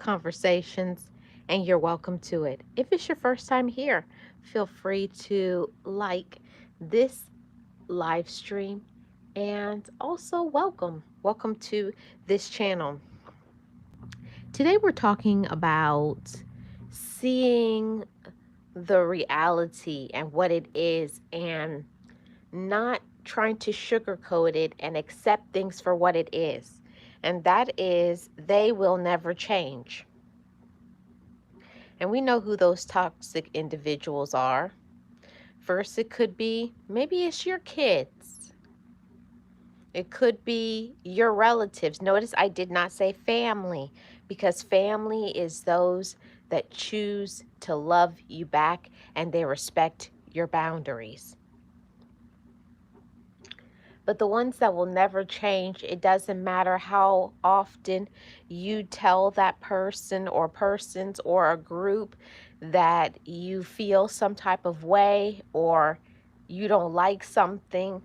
conversations, and you're welcome to it. If it's your first time here, feel free to like this live stream and also welcome. Welcome to this channel. Today we're talking about seeing the reality and what it is and not trying to sugarcoat it and accept things for what it is. And that is, they will never change. And we know who those toxic individuals are. First, it could be maybe it's your kids, it could be your relatives. Notice I did not say family, because family is those that choose to love you back and they respect your boundaries. But the ones that will never change, it doesn't matter how often you tell that person or persons or a group that you feel some type of way or you don't like something,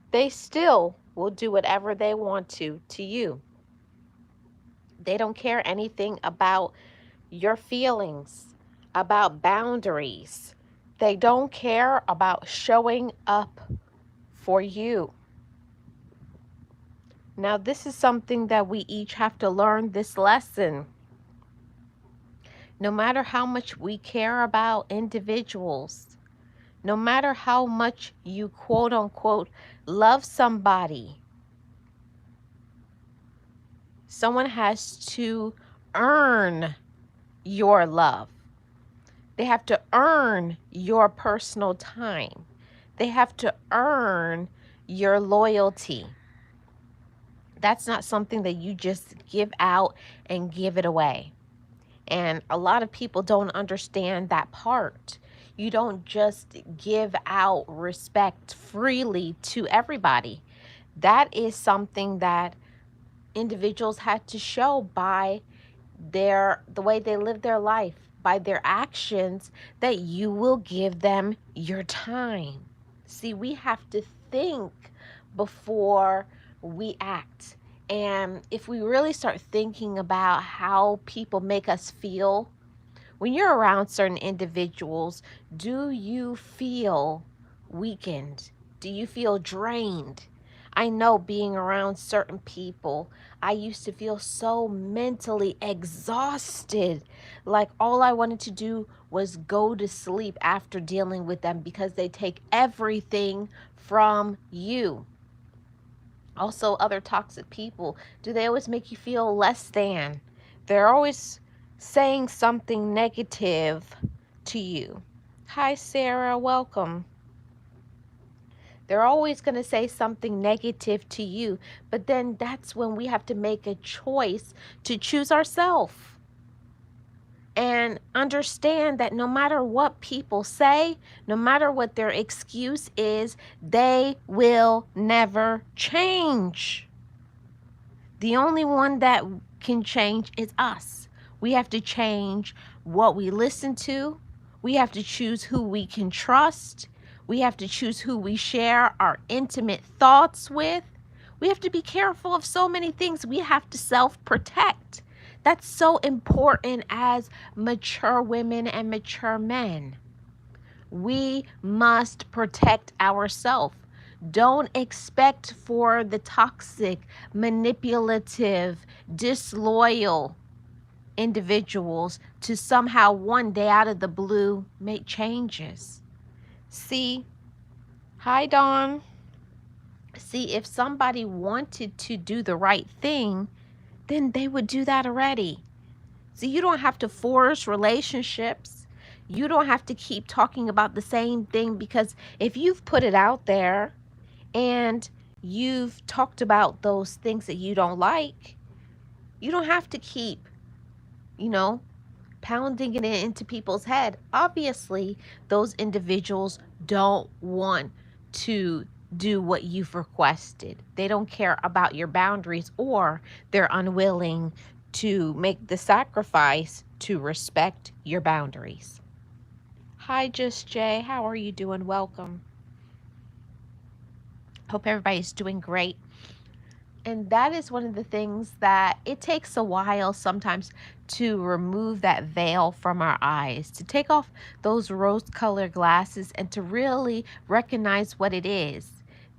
they still will do whatever they want to you. They don't care anything about your feelings, about boundaries. They don't care about showing up for you. Now, this is something that we each have to learn this lesson. No matter how much we care about individuals, no matter how much you quote unquote love somebody, someone has to earn your love. They have to earn your personal time. They have to earn your loyalty. That's not something that you just give out and give it away. And a lot of people don't understand that part. You don't just give out respect freely to everybody. That is something that individuals had to show by the way they live their life, by their actions, that you will give them your time. See, we have to think before we act. And if we really start thinking about how people make us feel, when you're around certain individuals, do you feel weakened? Do you feel drained? I know being around certain people, I used to feel so mentally exhausted. Like all I wanted to do was go to sleep after dealing with them because they take everything from you. Also, other toxic people, do they always make you feel less than? They're always saying something negative to you. Hi, Sarah, welcome. They're always going to say something negative to you, but then that's when we have to make a choice to choose ourselves and understand that no matter what people say, no matter what their excuse is, they will never change. The only one that can change is us. We have to change what we listen to. We have to choose who we can trust. We have to choose who we share our intimate thoughts with. We have to be careful of so many things. We have to self-protect. That's so important as mature women and mature men. We must protect ourselves. Don't expect for the toxic, manipulative, disloyal individuals to somehow one day out of the blue make changes. See, hi Dawn. See, if somebody wanted to do the right thing, then they would do that already. So you don't have to force relationships. You don't have to keep talking about the same thing, because if you've put it out there and you've talked about those things that you don't like, you don't have to keep, pounding it into people's head. Obviously, those individuals don't want to do what you've requested. They don't care about your boundaries, or they're unwilling to make the sacrifice to respect your boundaries. Hi, Just Jay. How are you doing? Welcome. Hope everybody's doing great. And that is one of the things that it takes a while sometimes to remove that veil from our eyes, to take off those rose-colored glasses and to really recognize what it is.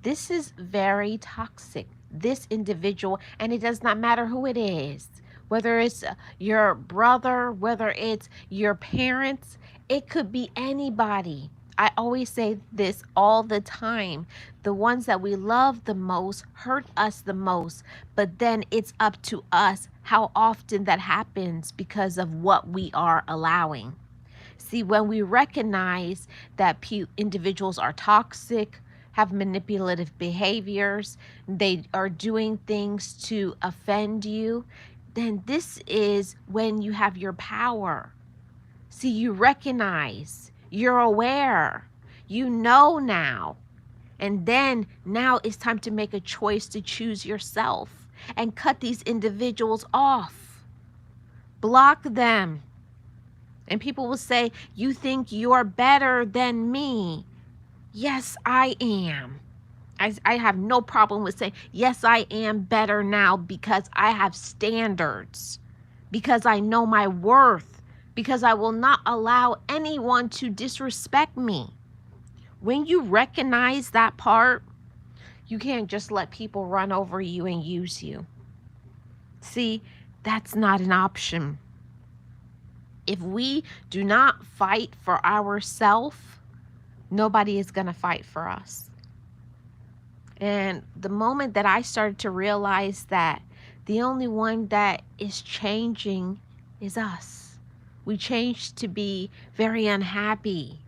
This is very toxic, this individual, and it does not matter who it is. Whether it's your brother, whether it's your parents, it could be anybody. I always say this all the time. The ones that we love the most hurt us the most, but then it's up to us how often that happens because of what we are allowing. See, when we recognize that individuals are toxic, have manipulative behaviors, they are doing things to offend you, then this is when you have your power. See, you recognize, you're aware, you know now. And then now it's time to make a choice to choose yourself and cut these individuals off. Block them. And people will say, you think you're better than me. Yes, I am. I have no problem with saying, yes, I am better now because I have standards, because I know my worth, because I will not allow anyone to disrespect me. When you recognize that part, you can't just let people run over you and use you. See, that's not an option. If we do not fight for ourselves, nobody is going to fight for us. And the moment that I started to realize that the only one that is changing is us. We changed to be very unhappy,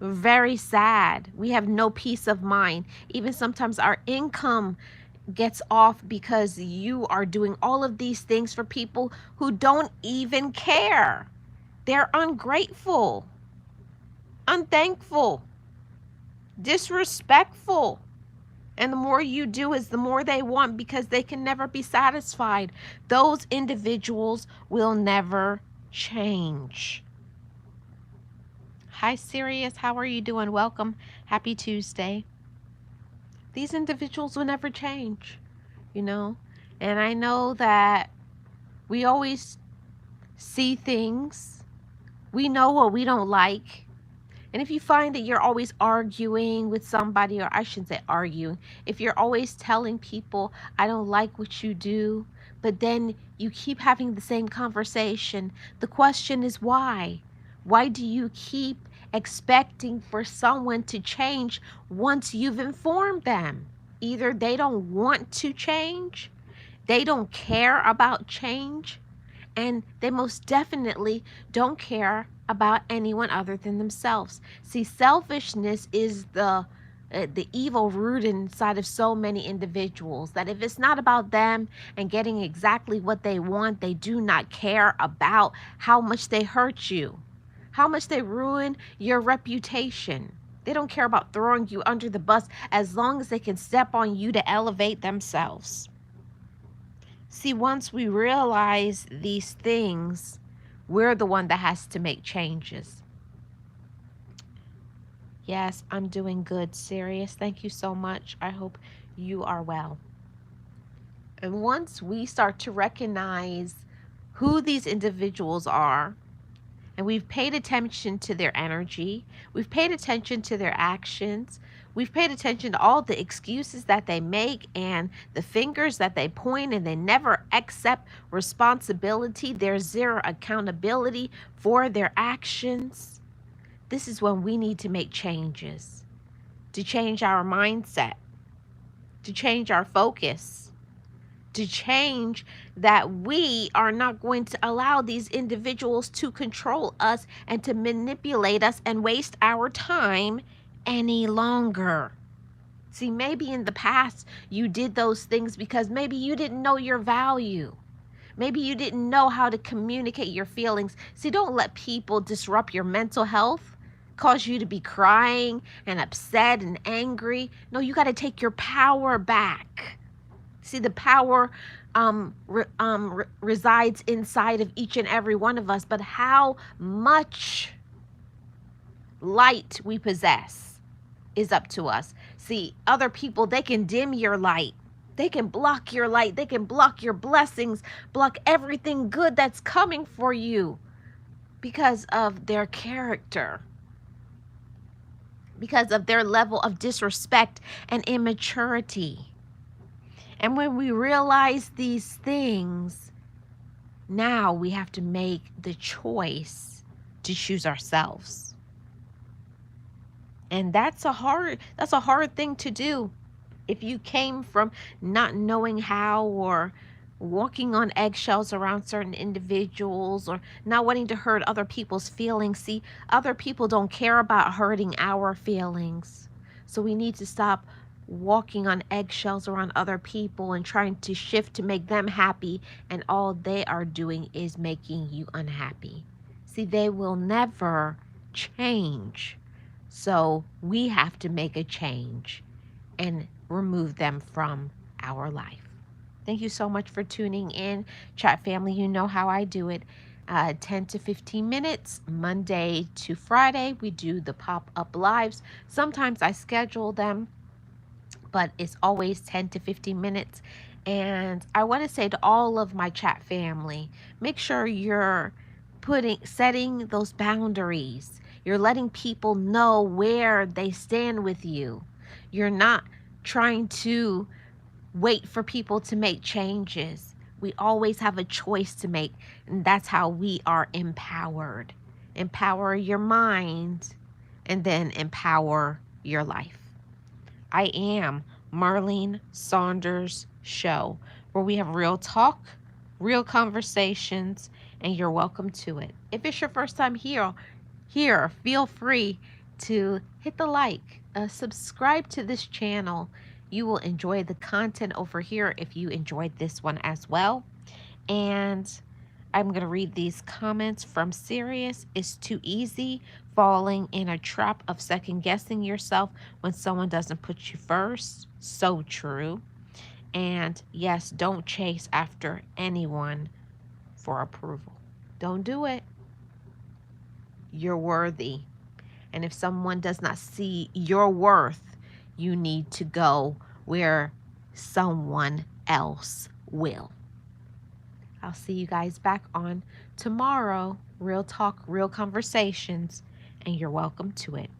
very sad. We have no peace of mind. Even sometimes our income gets off because you are doing all of these things for people who don't even care. They're ungrateful, unthankful, disrespectful. And the more you do is the more they want because they can never be satisfied. Those individuals will never change. Hi, Sirius. How are you doing? Welcome. Happy Tuesday. These individuals will never change, you know? And I know that we always see things. We know what we don't like. And if you find that you're always arguing with somebody, or I shouldn't say arguing, if you're always telling people, I don't like what you do, but then you keep having the same conversation, the question is why? Why do you keep expecting for someone to change once you've informed them? Either they don't want to change, they don't care about change, and they most definitely don't care about anyone other than themselves. See, selfishness is the evil root inside of so many individuals, that if it's not about them and getting exactly what they want, they do not care about how much they hurt you, how much they ruin your reputation. They don't care about throwing you under the bus as long as they can step on you to elevate themselves. See, once we realize these things, we're the one that has to make changes. Yes, I'm doing good, Sirius. Thank you so much. I hope you are well. And once we start to recognize who these individuals are, and we've paid attention to their energy, we've paid attention to their actions, we've paid attention to all the excuses that they make and the fingers that they point, and they never accept responsibility. There's zero accountability for their actions. This is when we need to make changes, to change our mindset, to change our focus, to change that we are not going to allow these individuals to control us and to manipulate us and waste our time any longer. See, maybe in the past you did those things because maybe you didn't know your value. Maybe you didn't know how to communicate your feelings. See, don't let people disrupt your mental health, cause you to be crying and upset and angry. No, you got to take your power back. See, the power resides inside of each and every one of us, but how much light we possess is up to us. See, other people, they can dim your light. They can block your light. They can block your blessings, block everything good that's coming for you because of their character, because of their level of disrespect and immaturity. And when we realize these things, now we have to make the choice to choose ourselves. And that's a hard thing to do. If you came from not knowing how, or walking on eggshells around certain individuals, or not wanting to hurt other people's feelings. See, other people don't care about hurting our feelings. So we need to stop walking on eggshells around other people and trying to shift to make them happy, and all they are doing is making you unhappy. See, they will never change. So we have to make a change and remove them from our life. Thank you so much for tuning in. Chat family, you know how I do it. 10 to 15 minutes, Monday to Friday. We do the pop-up lives. Sometimes I schedule them, but it's always 10 to 15 minutes. And I want to say to all of my chat family, make sure you're setting those boundaries. You're letting people know where they stand with you. You're not trying to wait for people to make changes. We always have a choice to make, and that's how we are empowered. Empower your mind, and then empower your life. I am Marlene Saunders Show, where we have real talk, real conversations, and you're welcome to it. If it's your first time here, feel free to hit the like, subscribe to this channel. You will enjoy the content over here if you enjoyed this one as well. And I'm going to read these comments from Sirius. It's too easy falling in a trap of second guessing yourself when someone doesn't put you first. So true. And yes, don't chase after anyone for approval. Don't do it. You're worthy. And if someone does not see your worth, you need to go where someone else will. I'll see you guys back on tomorrow. Real talk, real conversations, and you're welcome to it.